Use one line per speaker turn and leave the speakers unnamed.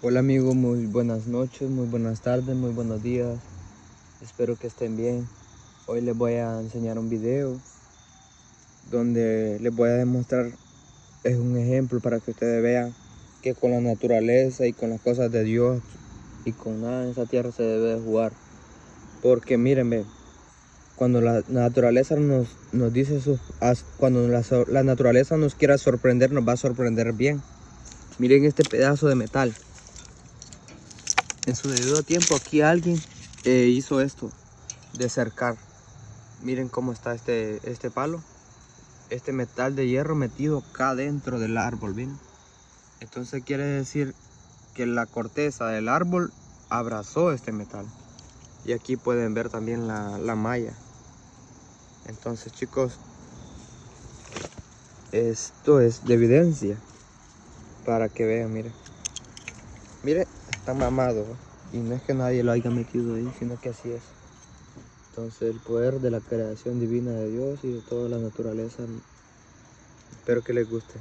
Hola amigos, muy buenas noches, muy buenas tardes, muy buenos días. Espero que estén bien. Hoy les voy a enseñar un video donde les voy a demostrar, es un ejemplo para que ustedes vean que con la naturaleza y con las cosas de Dios y con nada en esa tierra se debe de jugar. Porque mírenme, cuando la naturaleza nos dice cuando la naturaleza nos quiera sorprender, nos va a sorprender bien. Miren este pedazo de metal. En su debido tiempo aquí alguien hizo esto de cercar. Miren cómo está este palo, este metal de hierro metido acá dentro del árbol, ¿ven? Entonces quiere decir que la corteza del árbol abrazó este metal. Y aquí pueden ver también la malla. Entonces chicos, esto es de evidencia para que vean, miren. Miren, está mamado, ¿eh? Y no es que nadie lo haya metido ahí, sino que así es. Entonces el poder de la creación divina de Dios y de toda la naturaleza. Espero que les guste.